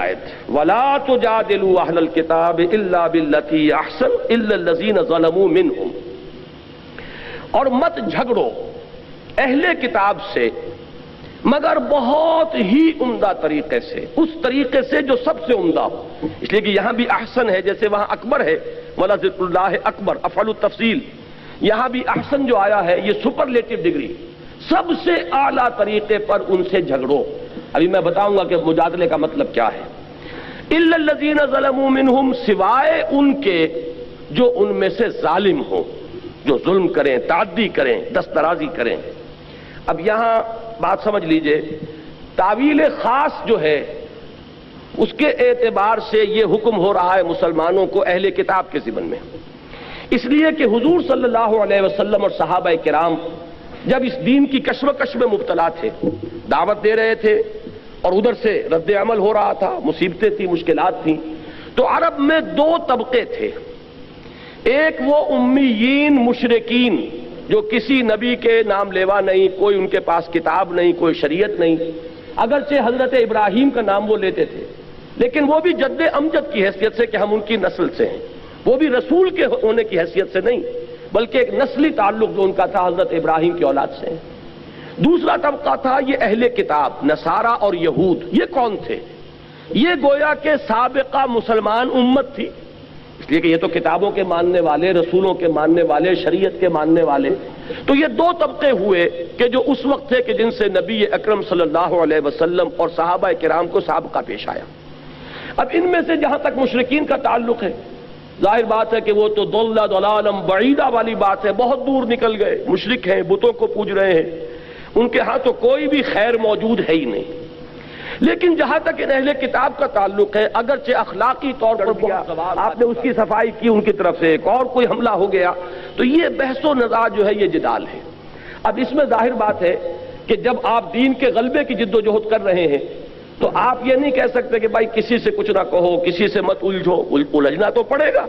آیت وَلَا تُجَادِلُوا أَهْلَ الْكِتَابِ إِلَّا بِالَّتِي أَحْسَنُ إِلَّا الَّذِينَ ظَلَمُوا مِنْهُمْ، اور مت جھگڑو اہل کتاب سے مگر بہت ہی عمدہ طریقے سے، اس طریقے سے جو سب سے عمدہ ہو. اس لیے کہ یہاں بھی احسن ہے، جیسے وہاں اکبر ہے وَلَذِكْرُ اللَّهِ اکبر افعل التفصیل، یہاں بھی احسن جو آیا ہے یہ سپرلیٹو ڈگری، سب سے اعلیٰ طریقے پر ان سے جھگڑو. ابھی میں بتاؤں گا کہ مجادلے کا مطلب کیا ہے. إِلَّا الَّذِينَ ظَلَمُوا مِنْهُمْ، سوائے ان کے جو ان میں سے ظالم ہوں، جو ظلم کریں، تعدی کریں، دست درازی کریں. اب یہاں بات سمجھ لیجئے، تعویل خاص جو ہے اس کے اعتبار سے یہ حکم ہو رہا ہے مسلمانوں کو اہل کتاب کے ضمن میں، اس لیے کہ حضور صلی اللہ علیہ وسلم اور صحابہ کرام جب اس دین کی کشمکش میں مبتلا تھے، دعوت دے رہے تھے اور ادھر سے رد عمل ہو رہا تھا، مصیبتیں تھیں، مشکلات تھیں، تو عرب میں دو طبقے تھے. ایک وہ امیین مشرکین جو کسی نبی کے نام لیوا نہیں، کوئی ان کے پاس کتاب نہیں، کوئی شریعت نہیں، اگرچہ حضرت ابراہیم کا نام وہ لیتے تھے لیکن وہ بھی جد امجد کی حیثیت سے کہ ہم ان کی نسل سے ہیں، وہ بھی رسول کے ہونے کی حیثیت سے نہیں بلکہ ایک نسلی تعلق جو ان کا تھا حضرت ابراہیم کی اولاد سے. دوسرا طبقہ تھا یہ اہل کتاب، نصارہ اور یہود. یہ کون تھے؟ یہ گویا کہ سابقہ مسلمان امت تھی، اس لیے کہ یہ تو کتابوں کے ماننے والے، رسولوں کے ماننے والے، شریعت کے ماننے والے. تو یہ دو طبقے ہوئے کہ جو اس وقت تھے کہ جن سے نبی اکرم صلی اللہ علیہ وسلم اور صحابہ کرام کو سابقہ پیش آیا. اب ان میں سے جہاں تک مشرکین کا تعلق ہے، ظاہر بات ہے کہ وہ تو ضل ضلالا بعیدا والی بات ہے، بہت دور نکل گئے، مشرک ہیں، بتوں کو پوج رہے ہیں، ان کے ہاں تو کوئی بھی خیر موجود ہے ہی نہیں. لیکن جہاں تک ان اہل کتاب کا تعلق ہے، اگرچہ اخلاقی طور پر آپ نے اس کی صفائی کی ان کی طرف سے، ایک اور کوئی حملہ ہو گیا، تو یہ بحث و نزاع جو ہے یہ جدال ہے. اب اس میں ظاہر بات ہے کہ جب آپ دین کے غلبے کی جد و جہد کر رہے ہیں تو آپ یہ نہیں کہہ سکتے کہ بھائی کسی سے کچھ نہ کہو، کسی سے مت الجھو. الجھنا تو پڑے گا،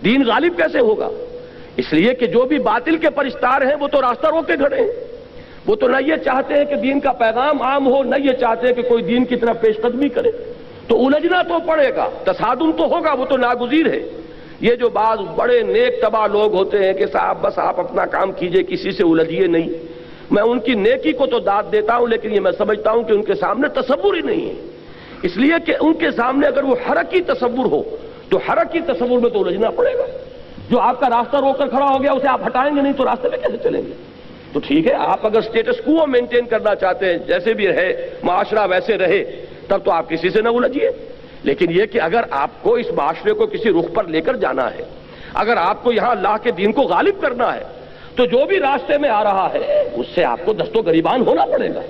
دین غالب کیسے ہوگا؟ اس لیے کہ جو بھی باطل کے پرستار ہیں وہ تو راستہ روک کے کھڑے ہیں، وہ تو نہ یہ چاہتے ہیں کہ دین کا پیغام عام ہو، نہ یہ چاہتے ہیں کہ کوئی دین کی طرف پیش قدمی کرے. تو الجھنا تو پڑے گا، تصادم تو ہوگا، وہ تو ناگزیر ہے. یہ جو بعض بڑے نیک طبع لوگ ہوتے ہیں کہ صاحب بس آپ اپنا کام کیجئے، کسی سے الجھیے نہیں، میں ان کی نیکی کو تو داد دیتا ہوں لیکن یہ میں سمجھتا ہوں کہ ان کے سامنے تصور ہی نہیں ہے. اس لیے کہ ان کے سامنے اگر وہ حرکی تصور ہو تو حرکی تصور میں تو الجھنا پڑے گا. جو آپ کا راستہ روک کر کھڑا ہو گیا اسے آپ ہٹائیں گے نہیں تو راستے میں کیسے چلیں گے؟ تو ٹھیک ہے، آپ اگر سٹیٹس کو مینٹین کرنا چاہتے ہیں، جیسے بھی رہے معاشرہ ویسے رہے، تب تو آپ کسی سے نہ الجھیے. لیکن یہ کہ اگر آپ کو اس معاشرے کو کسی رخ پر لے کر جانا ہے، اگر آپ کو یہاں اللہ کے دین کو غالب کرنا ہے، تو جو بھی راستے میں آ رہا ہے اس سے آپ کو دست و گریبان ہونا پڑے گا.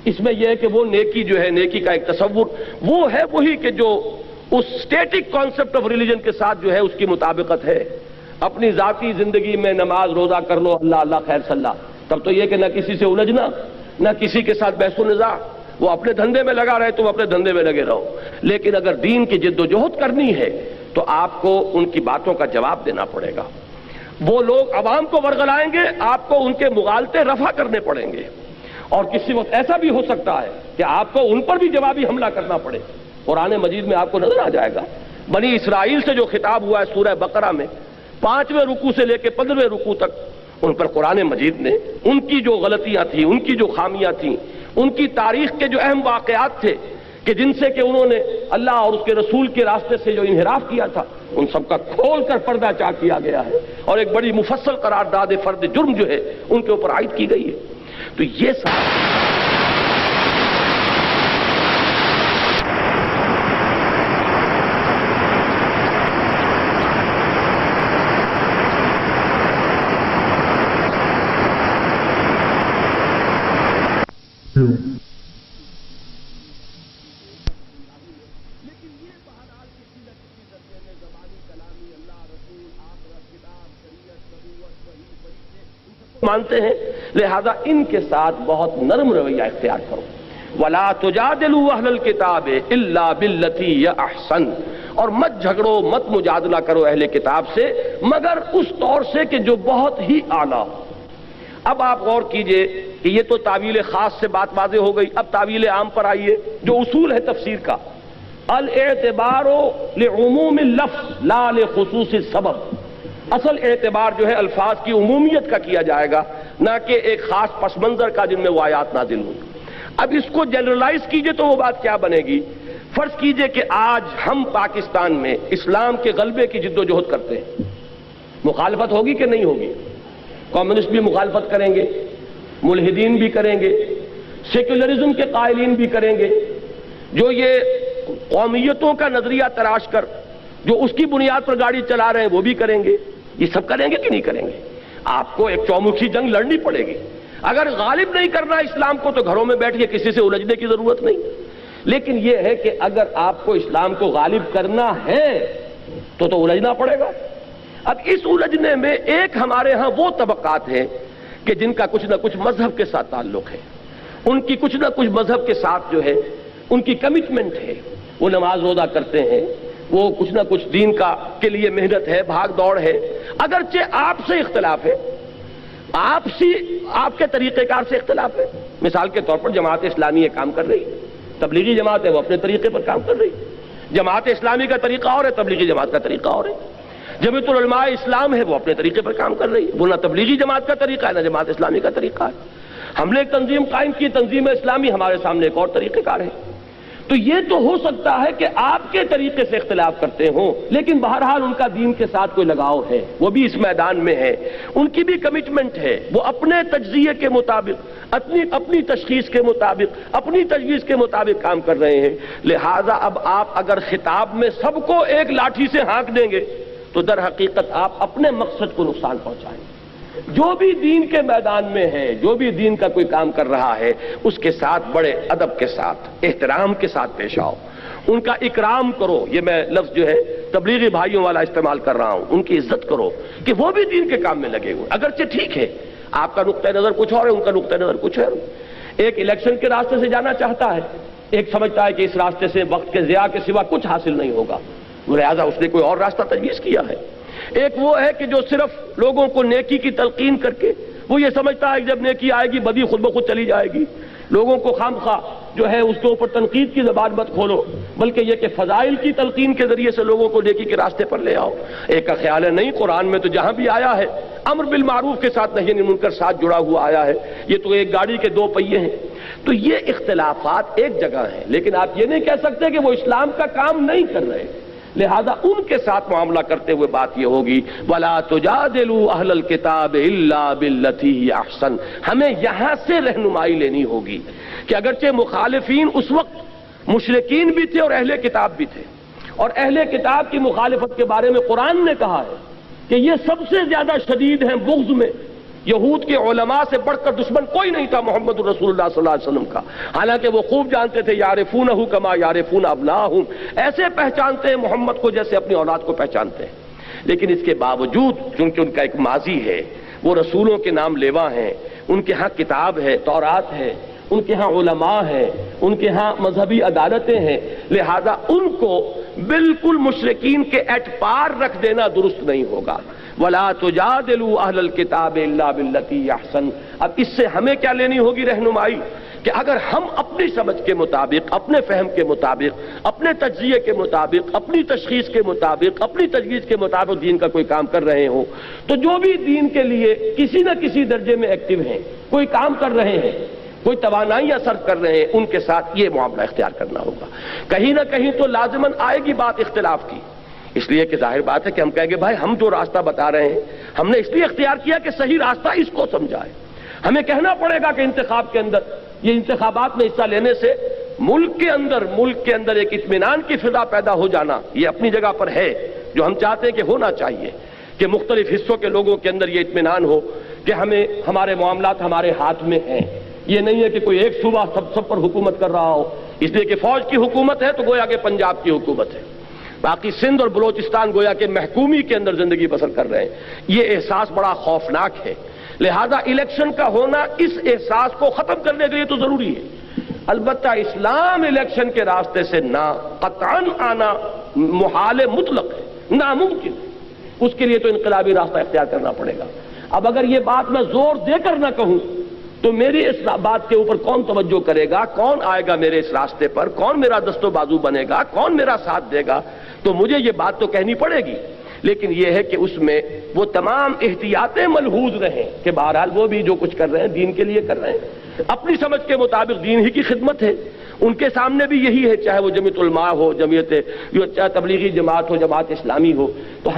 اس میں یہ ہے کہ وہ نیکی جو ہے، نیکی کا ایک تصور وہ ہے وہی کہ جو اس اسٹیٹک کانسیپٹ آف ریلیجن کے ساتھ جو ہے اس کی مطابقت ہے. اپنی ذاتی زندگی میں نماز روزہ کر لو، اللہ اللہ خیر صلاح، تب تو یہ کہ نہ کسی سے الجھنا، نہ کسی کے ساتھ بحث و نزاع، وہ اپنے دھندے میں لگا رہے، تم اپنے دھندے میں لگے رہو. لیکن اگر دین کی جد و جہد کرنی ہے تو آپ کو ان کی باتوں کا جواب دینا پڑے گا. وہ لوگ عوام کو ورغلائیں گے، آپ کو ان کے مغالطے رفع کرنے پڑیں گے. اور کسی وقت ایسا بھی ہو سکتا ہے کہ آپ کو ان پر بھی جوابی حملہ کرنا پڑے. قرآن مجید میں آپ کو نظر آ جائے گا بنی اسرائیل سے جو خطاب ہوا ہے سورہ بقرہ میں 5ویں رکوع سے لے کے 15ویں رکوع تک، ان پر قرآن مجید نے ان کی جو غلطیاں تھیں، ان کی جو خامیاں تھیں، ان کی تاریخ کے جو اہم واقعات تھے کہ جن سے کہ انہوں نے اللہ اور اس کے رسول کے راستے سے جو انحراف کیا تھا، ان سب کا کھول کر پردہ چاک کیا گیا ہے اور ایک بڑی مفصل قرارداد فرد جرم جو ہے ان کے اوپر عائد کی گئی ہے. تو یہ مانتے ہیں، لہذا ان کے ساتھ بہت نرم رویہ اختیار کرو. وَلَا تُجَادِلُوا أَهْلَ الْكِتَابِ إِلَّا بِالَّتِي هِيَ أَحْسَنُ، اور مت جھگڑو، مت مجادلہ کرو اہل کتاب سے مگر اس طور سے کہ جو بہت ہی اعلیٰ. اب آپ غور کیجئے کہ یہ تو تعویل خاص سے بات واضح ہو گئی. اب تعویل عام پر آئیے جو اصول ہے تفسیر کا. الاعتبار لعموم اللفظ لا لخصوص السبب، اصل اعتبار جو ہے الفاظ کی عمومیت کا کیا جائے گا، نہ کہ ایک خاص پس منظر کا جن میں وہ آیات نازل ہوں۔ اب اس کو جنرلائز کیجئے تو وہ بات کیا بنے گی؟ فرض کیجئے کہ آج ہم پاکستان میں اسلام کے غلبے کی جد و جہد کرتے ہیں، مخالفت ہوگی کہ نہیں ہوگی؟ کمیونسٹ بھی مخالفت کریں گے، ملحدین بھی کریں گے، سیکولرزم کے قائلین بھی کریں گے، جو یہ قومیتوں کا نظریہ تراش کر جو اس کی بنیاد پر گاڑی چلا رہے ہیں وہ بھی کریں گے۔ یہ سب کریں گے کہ نہیں کریں گے؟ آپ کو ایک چومکھی جنگ لڑنی پڑے گی۔ اگر غالب نہیں کرنا اسلام کو تو گھروں میں بیٹھ کے کسی سے الجھنے کی ضرورت نہیں، لیکن یہ ہے کہ اگر آپ کو اسلام کو غالب کرنا ہے تو الجھنا پڑے گا۔ اب اس الجھنے میں ایک ہمارے ہاں وہ طبقات ہیں کہ جن کا کچھ نہ کچھ مذہب کے ساتھ تعلق ہے، ان کی کچھ نہ کچھ مذہب کے ساتھ جو ہے ان کی کمٹمنٹ ہے، وہ نماز روزہ کرتے ہیں، وہ کچھ نہ کچھ دین کے لیے محنت ہے، بھاگ دوڑ ہے، اگرچہ آپ سے اختلاف ہے، آپ کے طریقہ کار سے اختلاف ہے۔ مثال کے طور پر جماعت اسلامی یہ کام کر رہی ہے، تبلیغی جماعت ہے وہ اپنے طریقے پر کام کر رہی ہے، جماعت اسلامی کا طریقہ اور ہے، تبلیغی جماعت کا طریقہ اور ہے، جمعیت العلماء اسلام ہے وہ اپنے طریقے پر کام کر رہی ہے، وہ نہ تبلیغی جماعت کا طریقہ ہے نہ جماعت اسلامی کا طریقہ ہے۔ ہم نے ایک تنظیم قائم کی، تنظیم اسلامی، ہمارے سامنے ایک اور طریقہ کار ہے۔ تو یہ تو ہو سکتا ہے کہ آپ کے طریقے سے اختلاف کرتے ہوں، لیکن بہرحال ان کا دین کے ساتھ کوئی لگاؤ ہے، وہ بھی اس میدان میں ہے، ان کی بھی کمٹمنٹ ہے، وہ اپنے تجزیے کے مطابق، اپنی تشخیص کے مطابق، اپنی تجویز کے مطابق کام کر رہے ہیں۔ لہذا اب آپ اگر خطاب میں سب کو ایک لاٹھی سے ہانک دیں گے تو در حقیقت آپ اپنے مقصد کو نقصان پہنچائیں گے۔ جو بھی دین کے میدان میں ہے، جو بھی دین کا کوئی کام کر رہا ہے، اس کے ساتھ بڑے ادب کے ساتھ، احترام کے ساتھ پیش آؤ، ان کا اکرام کرو۔ یہ میں لفظ جو ہے تبلیغی بھائیوں والا استعمال کر رہا ہوں، ان کی عزت کرو کہ وہ بھی دین کے کام میں لگے ہوئے، اگرچہ ٹھیک ہے آپ کا نقطہ نظر کچھ اور ہے، ان کا نقطہ نظر کچھ ہے۔ ایک الیکشن کے راستے سے جانا چاہتا ہے، ایک سمجھتا ہے کہ اس راستے سے وقت کے ضیاع کے سوا کچھ حاصل نہیں ہوگا، لہذا اس نے کوئی اور راستہ تجویز کیا ہے۔ ایک وہ ہے کہ جو صرف لوگوں کو نیکی کی تلقین کر کے وہ یہ سمجھتا ہے کہ جب نیکی آئے گی بدی خود بخود چلی جائے گی، لوگوں کو خامخواہ جو ہے اس کے اوپر تنقید کی زبان مت کھولو، بلکہ یہ کہ فضائل کی تلقین کے ذریعے سے لوگوں کو نیکی کے راستے پر لے آؤ۔ ایک کا خیال ہے نہیں، قرآن میں تو جہاں بھی آیا ہے امر بالمعروف کے ساتھ نہی عن المنکر ساتھ جڑا ہوا آیا ہے، یہ تو ایک گاڑی کے دو پہیے ہیں۔ تو یہ اختلافات ایک جگہ ہیں، لیکن آپ یہ نہیں کہہ سکتے کہ وہ اسلام کا کام نہیں کر رہے، لہذا ان کے ساتھ معاملہ کرتے ہوئے بات یہ ہوگی وَلَا تُجَادِلُوا أَهْلَ الْكِتَابِ إِلَّا بِالَّتِي هِيَ أَحْسَنُ۔ ہمیں یہاں سے رہنمائی لینی ہوگی کہ اگرچہ مخالفین اس وقت مشرکین بھی تھے اور اہل کتاب بھی تھے، اور اہل کتاب کی مخالفت کے بارے میں قرآن نے کہا ہے کہ یہ سب سے زیادہ شدید ہیں بغض میں، یہود کے علماء سے بڑھ کر دشمن کوئی نہیں تھا محمد رسول اللہ صلی اللہ علیہ وسلم کا، حالانکہ وہ خوب جانتے تھے یعرفونہ کما یعرفون ابناءہم، ایسے پہچانتے ہیں محمد کو جیسے اپنی اولاد کو پہچانتے ہیں۔ لیکن اس کے باوجود چونکہ ان کا ایک ماضی ہے، وہ رسولوں کے نام لیوا ہیں، ان کے ہاں کتاب ہے، تورات ہے، ان کے ہاں علماء ہیں، ان کے ہاں مذہبی عدالتیں ہیں، لہذا ان کو بالکل مشرکین کے ایٹ پار رکھ دینا درست نہیں ہوگا۔ وَلَا تُجَادِلُوا أَهْلَ الْكِتَابِ إِلَّا بِالَّتِي هِيَ أَحْسَنُ۔ اب اس سے ہمیں کیا لینی ہوگی رہنمائی کہ اگر ہم اپنی سمجھ کے مطابق، اپنے فہم کے مطابق، اپنے تجزیے کے مطابق، اپنی تشخیص کے مطابق، اپنی تجویز کے مطابق دین کا کوئی کام کر رہے ہوں، تو جو بھی دین کے لیے کسی نہ کسی درجے میں ایکٹیو ہیں، کوئی کام کر رہے ہیں، کوئی توانائیاں صرف کر رہے ہیں، ان کے ساتھ یہ معاملہ اختیار کرنا ہوگا۔ کہیں نہ کہیں تو لازماً آئے گی بات اختلاف کی، اس لیے کہ ظاہر بات ہے کہ ہم کہیں گے بھائی ہم جو راستہ بتا رہے ہیں ہم نے اس لیے اختیار کیا کہ صحیح راستہ اس کو سمجھائے۔ ہمیں کہنا پڑے گا کہ انتخاب کے اندر، یہ انتخابات میں حصہ لینے سے ملک کے اندر ایک اطمینان کی فضا پیدا ہو جانا یہ اپنی جگہ پر ہے، جو ہم چاہتے ہیں کہ ہونا چاہیے، کہ مختلف حصوں کے لوگوں کے اندر یہ اطمینان ہو کہ ہمارے معاملات ہمارے ہاتھ میں ہیں۔ یہ نہیں ہے کہ کوئی ایک صوبہ سب پر حکومت کر رہا ہو، اس لیے کہ فوج کی حکومت ہے تو گویا کہ پنجاب کی حکومت ہے، باقی سندھ اور بلوچستان گویا کہ محکومی کے اندر زندگی بسر کر رہے ہیں۔ یہ احساس بڑا خوفناک ہے، لہذا الیکشن کا ہونا اس احساس کو ختم کرنے کے لیے تو ضروری ہے۔ البتہ اسلام الیکشن کے راستے سے نہ قطعاً آنا محال مطلق ہے، ناممکن ہے، اس کے لیے تو انقلابی راستہ اختیار کرنا پڑے گا۔ اب اگر یہ بات میں زور دے کر نہ کہوں تو میری اس بات کے اوپر کون توجہ کرے گا؟ کون آئے گا میرے اس راستے پر؟ کون میرا دست و بازو بنے گا؟ کون میرا ساتھ دے گا؟ تو مجھے یہ بات تو کہنی پڑے گی، لیکن یہ ہے کہ اس میں وہ تمام احتیاطیں ملحوظ رہیں کہ بہرحال وہ بھی جو کچھ کر رہے ہیں دین کے لیے کر رہے ہیں، اپنی سمجھ کے مطابق دین ہی کی خدمت ہے، ان کے سامنے بھی یہی ہے، چاہے وہ جمعیت علماء ہو، چاہے تبلیغی جماعت ہو، جماعت اسلامی ہو۔ تو